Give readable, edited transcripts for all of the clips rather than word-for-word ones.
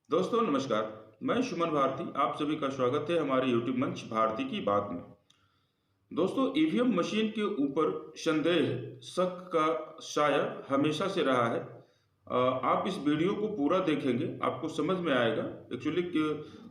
दोस्तों नमस्कार। मैं सुमन भारती, आप सभी का स्वागत है हमारे यूट्यूब मंच भारती की बात में। दोस्तों, ईवीएम मशीन के ऊपर संदेह, शक का साया हमेशा से रहा है। आप इस वीडियो को पूरा देखेंगे, आपको समझ में आएगा। एक्चुअली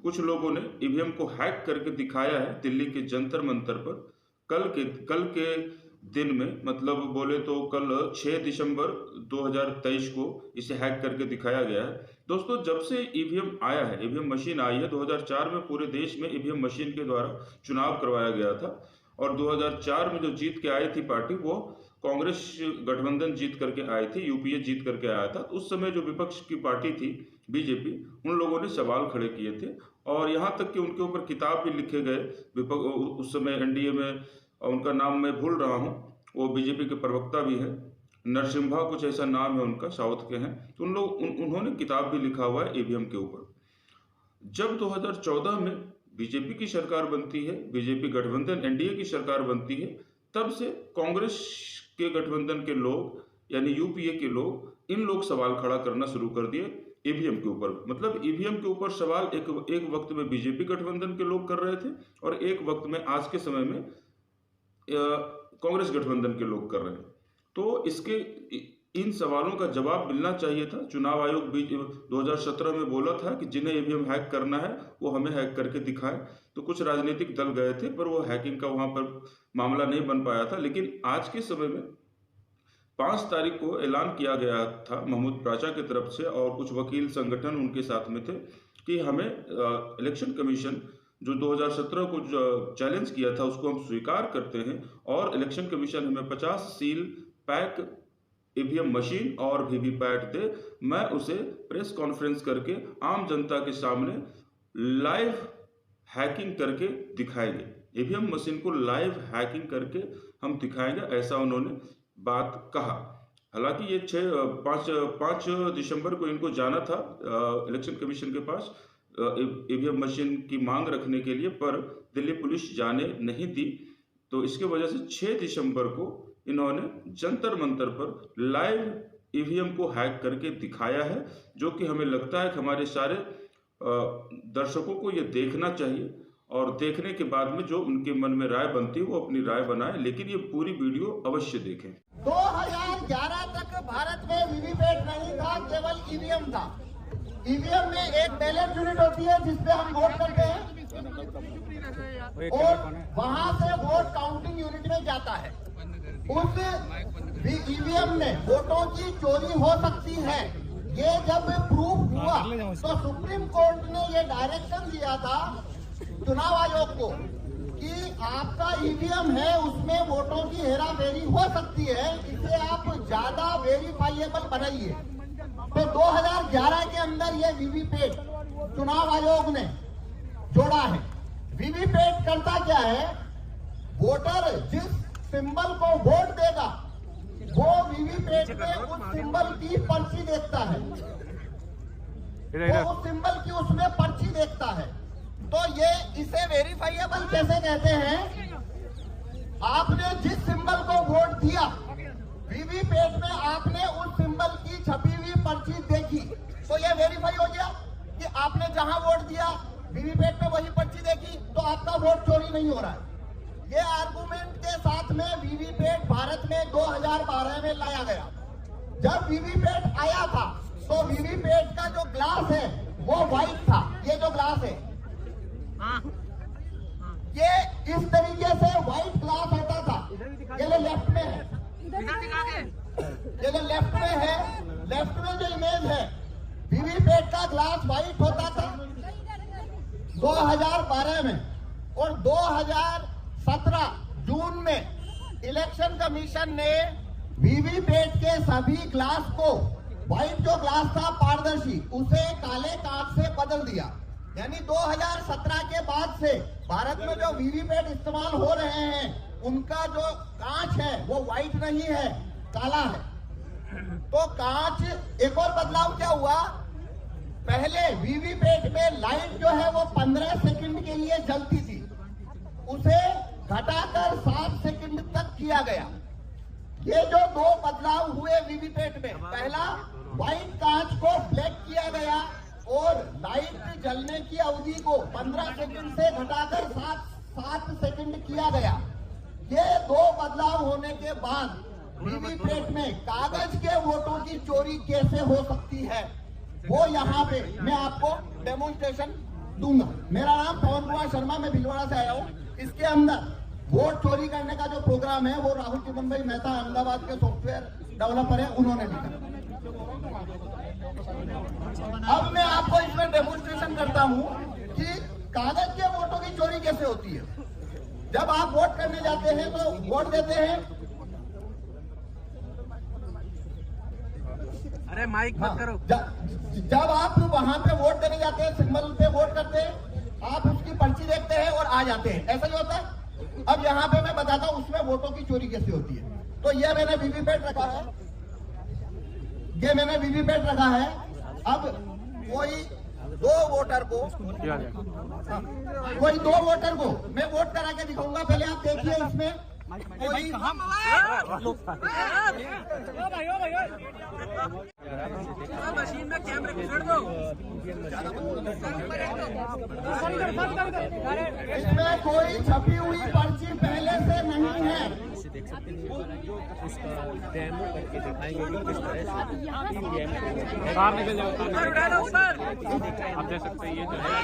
कुछ लोगों ने ईवीएम को हैक करके दिखाया है दिल्ली के जंतर मंतर पर। कल के दिन में, मतलब बोले तो कल 6 दिसंबर 2023 को इसे हैक करके दिखाया गया है। दोस्तों, जब से ईवीएम आया है, ईवीएम मशीन आई है, 2004 में पूरे देश में ईवीएम मशीन के द्वारा चुनाव करवाया गया था। और 2004 में जो जीत के आई थी पार्टी, वो कांग्रेस गठबंधन जीत करके आई थी, यूपीए जीत करके आया था। उस समय जो विपक्ष की पार्टी थी बीजेपी, उन लोगों ने सवाल खड़े किए थे और यहाँ तक कि उनके ऊपर किताब भी लिखे गए। उस समय एनडीए में, उनका नाम मैं भूल रहा हूँ, वो बीजेपी के प्रवक्ता भी है, नरसिम्हा कुछ ऐसा नाम है उनका, साउथ के हैं। तो उन्होंने किताब भी लिखा हुआ है ईवीएम के ऊपर। जब 2014 में बीजेपी की सरकार बनती है, बीजेपी गठबंधन एनडीए की सरकार बनती है, तब से कांग्रेस के गठबंधन के लोग, यानी यूपीए के लोग, इन लोग सवाल खड़ा करना शुरू कर दिए ईवीएम के ऊपर। मतलब ईवीएम के ऊपर सवाल एक वक्त में बीजेपी गठबंधन के लोग कर रहे थे और एक वक्त में, आज के समय में, कांग्रेस गठबंधन के लोग कर रहे हैं। तो इन सवालों का जवाब मिलना चाहिए था। चुनाव आयोग भी 2017 में बोला था कि जिन्हें ईवीएम हैक करना है वो हमें हैक करके दिखाए। तो कुछ राजनीतिक दल गए थे, पर वो हैकिंग का वहां पर मामला नहीं बन पाया था। लेकिन आज के समय में 5 तारीख को ऐलान किया गया था महमूद प्राचा की तरफ से, और कुछ वकील संगठन उनके साथ में थे, कि हमें इलेक्शन कमीशन जो 2017 को चैलेंज किया था उसको हम स्वीकार करते हैं, और इलेक्शन कमीशन हमें 50 सील पैक ईवीएम मशीन और वीवीपैट दे। मैं उसे प्रेस कॉन्फ्रेंस करके आम जनता के सामने लाइव हैकिंग करके दिखाएंगे। ईवीएम मशीन को लाइव हैकिंग करके हम दिखाएंगे, ऐसा उन्होंने बात कहा। हालांकि ये 5 दिसंबर को इनको जाना था इलेक्शन कमीशन के पास ईवीएम मशीन की मांग रखने के लिए, पर दिल्ली पुलिस जाने नहीं दी। तो इसके वजह से 6 दिसंबर को इन्होंने जंतर मंतर पर लाइव ईवीएम को हैक करके दिखाया है, जो कि हमें लगता है कि हमारे सारे दर्शकों को ये देखना चाहिए, और देखने के बाद में जो उनके मन में राय बनती है वो अपनी राय बनाए। लेकिन ये पूरी वीडियो अवश्य देखें। 2011 तक भारत में वीवीपैट नहीं था, केवल ईवीएम था। ईवीएम में एक बैलेट यूनिट होती है जिसपे हम वोट करते हैं, और वहां से वोट काउंटिंग यूनिट में जाता है। उस ईवीएम में वोटों की चोरी हो सकती है, ये जब प्रूफ हुआ तो सुप्रीम कोर्ट ने ये डायरेक्शन दिया था चुनाव आयोग को कि आपका ईवीएम है, उसमें वोटों की हेराफेरी हो सकती है, इसे आप ज्यादा वेरीफाइएबल बनाइए। तो 2011 के अंदर ये वीवीपैट चुनाव आयोग ने जोड़ा है। वीवीपैट करता क्या है, वोटर जिस सिंबल को वोट देगा वो वीवीपैट में उस सिंबल की पर्ची देखता है, वो उस सिंबल की उसमें पर्ची देखता है। तो ये इसे वेरीफाइएबल कैसे कहते हैं, आपने जिस सिंबल को वोट दिया, वीवीपैट में आपने उस सिंबल की छपी हुई पर्ची देखी, तो ये वेरीफाई हो गया कि आपने जहां वोट दिया वीवीपैट में वही पर्ची देखी, तो आपका वोट चोरी नहीं हो रहा है। ये आर्गुमेंट के साथ में वीवीपैट भारत में 2012 में लाया गया। जब वीवीपैट आया था तो वीवीपैट का जो ग्लास है वो व्हाइट था। ये जो ग्लास है ये इस तरीके से व्हाइट ग्लास होता था। ये जो लेफ्ट में है, ये जो लेफ्ट में है, लेफ्ट में जो इमेज है, वीवीपैट का ग्लास व्हाइट होता था 2012 में। और 2017 जून में इलेक्शन कमीशन ने वीवीपैट के सभी ग्लास को, व्हाइट जो ग्लास था पारदर्शी, उसे काले कांच से बदल दिया। यानी 2017 के बाद से भारत में जो वीवीपैट इस्तेमाल हो रहे हैं उनका जो कांच है वो व्हाइट नहीं है, काला है। तो कांच, एक और बदलाव क्या हुआ, पहले वीवीपैट में लाइट जो है वो 15 सेकंड के लिए जलती थी, उसे घटाकर 7 सेकंड तक किया गया। ये जो 2 बदलाव हुए वीवीपैट में, पहला व्हाइट कांच को ब्लैक किया गया और लाइट जलने की अवधि को 15 सेकंड से घटाकर 7 सेकंड किया गया। ये दो बदलाव होने के बाद वीवीपैट में कागज के वोटों की चोरी कैसे हो सकती है, वो यहाँ पे मैं आपको डेमोन्स्ट्रेशन दूंगा। मेरा नाम पवन कुमार शर्मा, मैं भीलवाड़ा से आया हूँ। इसके अंदर वोट चोरी करने का जो प्रोग्राम है वो राहुल चिदम्बरम भाई मेहता अहमदाबाद के सॉफ्टवेयर डेवलपर है, उन्होंने लिखा। अब मैं आपको इसमें डेमोन्स्ट्रेशन करता हूँ कि कागज के वोटों की चोरी कैसे होती है। जब आप वोट करने जाते हैं तो वोट देते हैं, अरे माइक मत करो। जब आप वहां पे वोट देने जाते हैं, सिंबल पे वोट करते हैं, आप उसकी पर्ची देखते हैं और आ जाते हैं, ऐसा ही होता है। अब यहाँ पे मैं बताता हूँ उसमें वोटों की चोरी कैसे होती है। तो ये मैंने वीवीपैट रखा है, अब कोई दो वोटर को मैं वोट करा के दिखाऊंगा। पहले आप देखिए इसमें कोई मशीन में कैमरे पकड़ दो। इसमें कोई छपी हुई पर्ची पहले से नहीं है। देख सकते हैं इसका डेमो करके दिखाएंगे कि किस तरह से बाहर निकल जाओ। आप देख सकते हैं ये जो है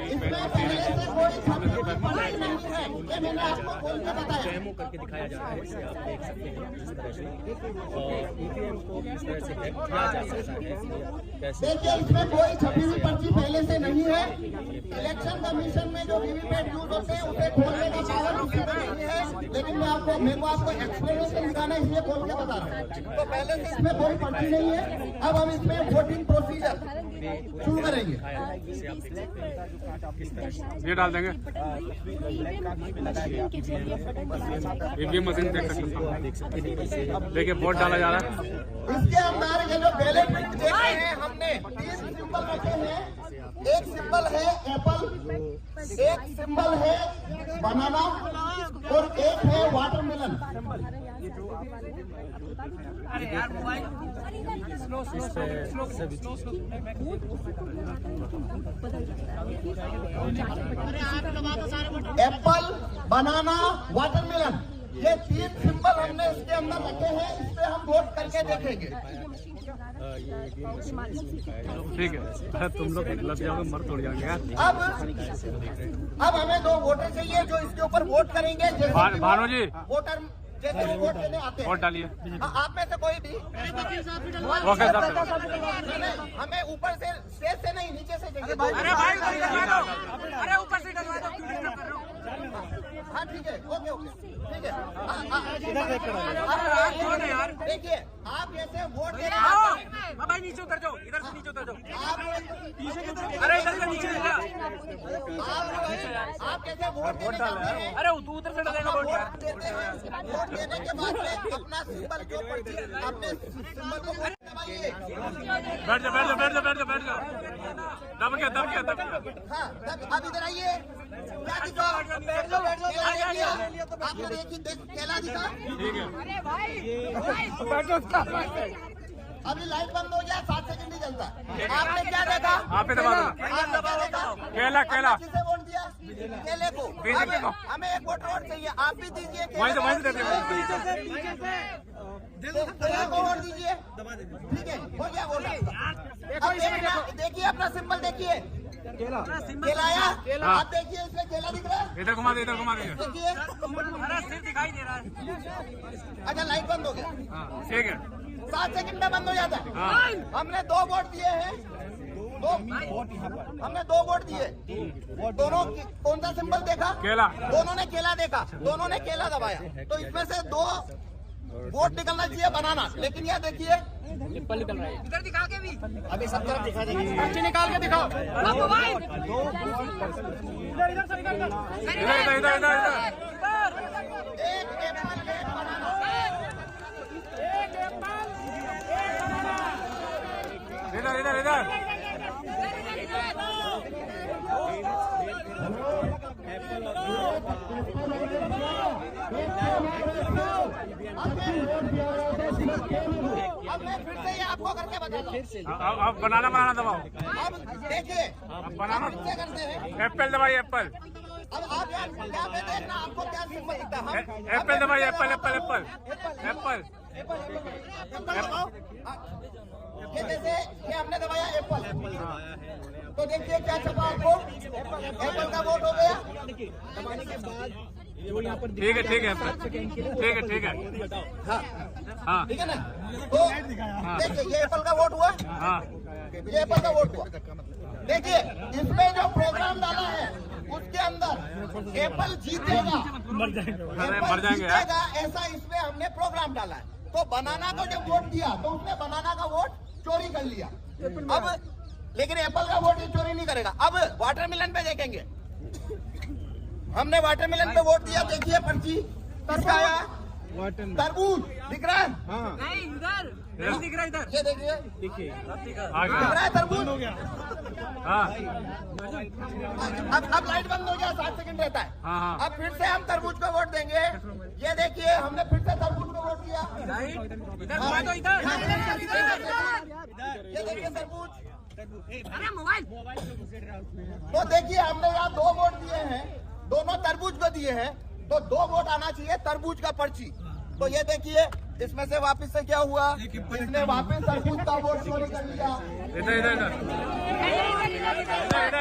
इसमें पहले से कोई छपी हुई पर्ची नहीं है, ये मैंने आपको बोल के बताया। डेमो करके दिखाया जाता है, इसे आप देख सकते हैं किस तरह से और ईवीएम को किस तरह से हैक किया जा सकता है। कैसे देखिए इसमें कोई छपी हुई पर्ची पहले से नहीं है। इलेक्शन कमीशन में जो वीवीपैट यूज होते हैं उसे खोलने का पावर किसी को नहीं है, लेकिन मेरे को आपको एक्सप्लेनेशन दिखाना है, इसलिए खोल के बता रहा हूँ। तो पहले से इसमें कोई पर्ची नहीं है। अब हम इसमें वोटिंग प्रोसीजर शुरू करेंगे। ये डाल देंगे ईवीएम मशीन देख सकते हैं। देखिए वोट डाला जा रहा है। इसके अंदर ये जो बैलेट देखे हैं हमने 3 सिंबल रखे हैं। एक सिंबल है एप्पल, एक सिंबल है बनाना और एक है वाटरमेलन। एप्पल, बनाना, वाटरमेलन, ये 3 सिंबल हमने इसके अंदर रखे हैं। इस पे हम वोट करके देखेंगे। ठीक है, अरे तुम लोग लग जाओगे, मर तोड़ जाओगे यार। अब हमें 2 वोटर चाहिए जो इसके ऊपर वोट करेंगे। भानु जी वोटर जैसे वो वोट देने आते हैं, वोट डालिए। आप में से कोई भी ओके सर, हमें ऊपर से स्टेज से नहीं, नीचे से चाहिए। अरे भाई अरे ऊपर से डलवा दो, क्यों डिस्टर्ब कर रहे हो? हाँ ठीक है, ओके ठीक है। यार देखिए आप जैसे वोट देने भाई नीचे उतर जाओ, इधर से नीचे उतर जाओ। आप अरे इधर से नीचे उतर जाओ। आप जैसे वोट देने जाते हैं, अरे तू उधर से डालेगा वोट यार। वोट देते हैं, वोट देने के बाद में अपना सिंबल जो पर्ची अपने सिंबल को वोट दबाइए। बैठ जाओ। दब गया। हाँ अब इधर आइए, क्या दिखा? आपने देखिए केला दिखा। अभी लाइट बंद हो गया, 7 सेकंड ही चलता है। आपने क्या देखा? आप ही दबा दो। केला किसे वोट दिया? केले को। हमें एक वोट चाहिए, आप भी दीजिए। वहीं से दे देंगे। केले को वोट दीजिए। ठीक है, हो गया वोट। देखिए अपना सिंबल देखिए, केला आया। आप देखिए इसमें केला दिख रहा है। इधर घुमा दे। देखिए, अरे सिर दिखाई दे रहा है। अच्छा लाइट बंद हो गया, ठीक है। 7 सेकंड में बंद हो जाता है। हमने 2 वोट दिए हैं, हमने 2 वोट दिए। दोनों कौन सा सिंबल देखा? केला। दोनों ने केला देखा, दोनों ने केला दबाया, तो इसमें से 2 वोट निकलना चाहिए बनाना। लेकिन यह देखिए इधर दिखा के भी, अभी सब तरफ दिखा देंगे। पर्ची निकाल के दिखाओ। इधर एक एप्पल, एक बनाना। इधर अब मैं फिर से ये आपको करके बताता हूँ। अब बनाना दबाओ। अब देखिए बनाना फिर से करते हैं। एप्पल दबाइए एप्पल। अब आप यहाँ पे देखना आपको क्या सिंबल दिखता है। एप्पल दबाइए Apple Apple Apple Apple. Apple दबाओ। ये जैसे ये हमने दबाया एप्पल, तो देखिए क्या छपा आपको, एप्पल का वोट हो गया। ठीक है ठीक है ठीक है हाँ ठीक है ना। तो देखिए ये एप्पल का वोट हुआ, हाँ ये एप्पल का वोट हुआ। देखिए इसमें जो प्रोग्राम डाला है उसके अंदर एप्पल जीतेगा, मर जाएंगे एप्पल जीतेगा, ऐसा इसमें हमने प्रोग्राम डाला है। तो बनाना को जब वोट दिया तो उसने बनाना का वोट चोरी कर लिया। अब लेकिन एप्पल का वोट ये चोरी नहीं करेगा। अब वाटरमेलन पे देखेंगे, हमने वाटरमेलन पे वोट दिया। देखिए पर्ची किसका आया, तरबूज दिख रहा है, नहीं इधर नहीं दिख रहा इधर। ये देखिए आ दिख गया रहा है तरबूज। हाँ अब लाइट बंद हो गया, 7 सेकंड रहता है। हाँ। अब फिर से हम तरबूज को वोट देंगे। ये देखिए हमने फिर से तरबूज को वोट दिया। इधर घुमा दो इधर। ये देखिए तरबूज। अरे मोबाइल। तो देखिए हमने यहाँ 2 वोट दिए हैं, दोनों तरबूज को दिए हैं, तो 2 वोट आना चाहिए तरबूज का पर्ची। तो ये देखिए इसमें से वापस से क्या हुआ, इसने वापस तरबूज का वोट चोरी कर लिया। इधर इधर इधर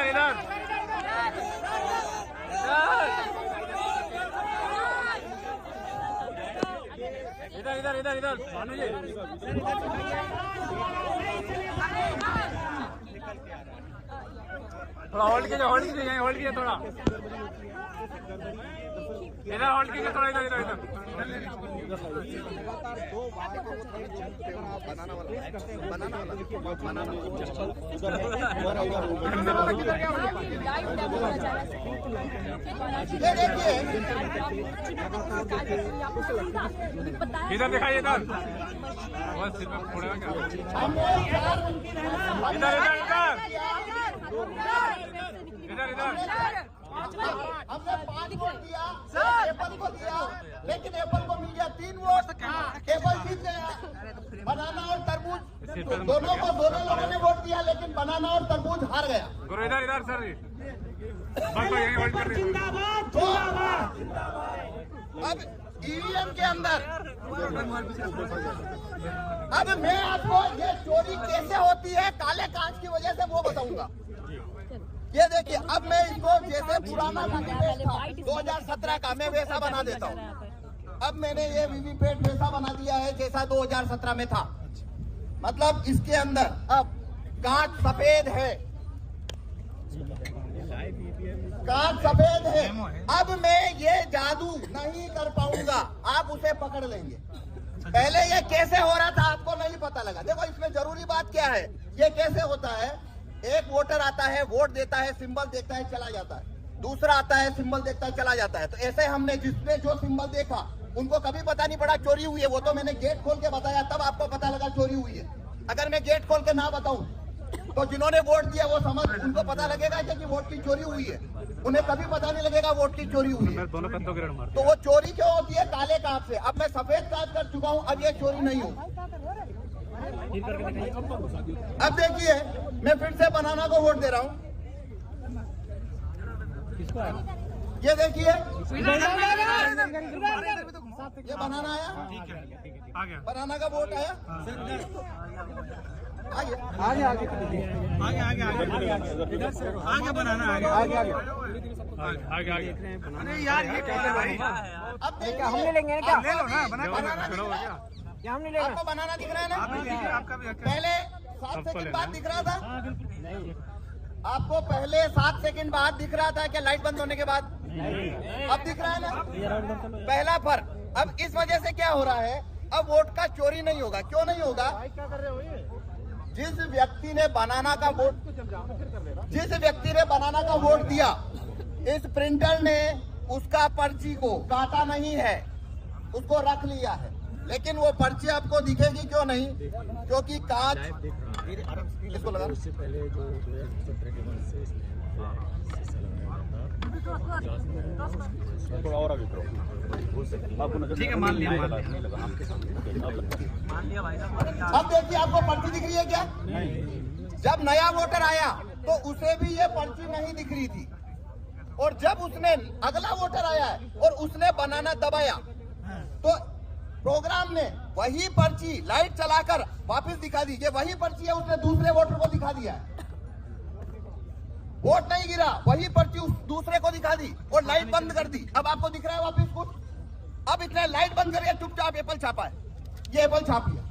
इधर इधर इधर इधर इधर भानु जी थोड़ा होल्ड कीजिए थोड़ा इधर होल्ड कीजिए थोड़ा इधर इधर इधर ये देखिए इधर दिखाइए इधर बस सिर में फोड़ेगा क्या इधर इधर इधर हमने 5 वोट दिया, एप्पल को दिया, लेकिन एप्पल को मिल गया 3 वोट। एप्पल जीत गया। बनाना और तरबूज दोनों लोगों ने वोट दिया, लेकिन बनाना और तरबूज हार गया। गुरु इधर इधर सर बस यही होल्ड कर रही तो अब ईवीएम के अंदर अब मैं आपको ये चोरी कैसे होती है काले कांच की वजह से वो बताऊंगा। ये देखिए अब मैं इसको जैसे पुराना वीवीपैट था 2017 का, मैं वैसा बना देता हूँ। अब मैंने ये वीवीपैट वैसा बना दिया है जैसा 2017 में था। मतलब इसके अंदर अब कांच सफेद है, कांच सफेद है। अब मैं ये जादू नहीं कर पाऊंगा, आप उसे पकड़ लेंगे। पहले ये कैसे हो रहा था आपको नहीं पता लगा। देखो इसमें जरूरी बात क्या है, ये कैसे होता है, एक वोटर आता है, वोट देता है, सिंबल देखता है, चला जाता है। दूसरा आता है, सिंबल देखता है, चला जाता है। तो ऐसे हमने जिसने जो सिंबल देखा उनको कभी पता नहीं पड़ा चोरी हुई है। वो तो मैंने गेट खोल के बताया, तब आपको पता लगा चोरी हुई है। अगर मैं गेट खोल के ना बताऊं तो जिन्होंने वोट दिया वो समझ, उनको पता लगेगा कि वोट की चोरी हुई है, उन्हें कभी पता नहीं लगेगा वोट की चोरी हुई है। तो वो चोरी क्यों होती है, काले कांच से। अब मैं सफेद कांच कर चुका हूँ, अब ये चोरी नहीं होगी। अब देखिए मैं फिर से बनाना को वोट दे रहा हूँ। ये देखिए ये बनाना आया, बनाना का वोट आया, आगे बनाना आगे। अरे यार ये कैसे भाई। अब देखिए हमने लेंगे क्या, ले लो ना बनाना दिख रहा है? क्या हमने लेंगे। आपको बनाना दिख रहा है ना, पहले 7 सेकंड बाद दिख रहा था, आपको पहले 7 सेकंड बाद दिख रहा था क्या लाइट बंद होने के बाद? अब दिख रहा है ना, पहला फर्क। अब इस वजह से क्या हो रहा है, अब वोट का चोरी नहीं होगा। क्यों नहीं होगा, जिस व्यक्ति ने बनाना का वोट दिया, इस प्रिंटर ने उसका पर्ची को काटा नहीं है, उसको रख लिया है। लेकिन वो पर्ची आपको दिखेगी क्यों नहीं? क्योंकि कांच इसको लगा। उससे पहले जो 2017 के बाद से इसमें थोड़ा और आगे करो। ठीक है, मान लिया आपके सामने मान लिया भाई साहब। अब देखिए, आपको पर्ची दिख रही है क्या? जब नया वोटर आया तो उसे भी ये पर्ची नहीं दिख रही थी, और जब उसने अगला वोटर आया है और उसने बनाना दबाया तो प्रोग्राम ने वही पर्ची लाइट चलाकर वापस दिखा दी। ये वही पर्ची है, उसने दूसरे वोटर को दिखा दिया है। वोट नहीं गिरा, वही पर्ची उस दूसरे को दिखा दी और लाइट बंद कर दी। अब आपको दिख रहा है वापस कुछ? अब इतने लाइट बंद करिए, चुपचाप एप्पल छापा है, ये एप्पल छाप लिया।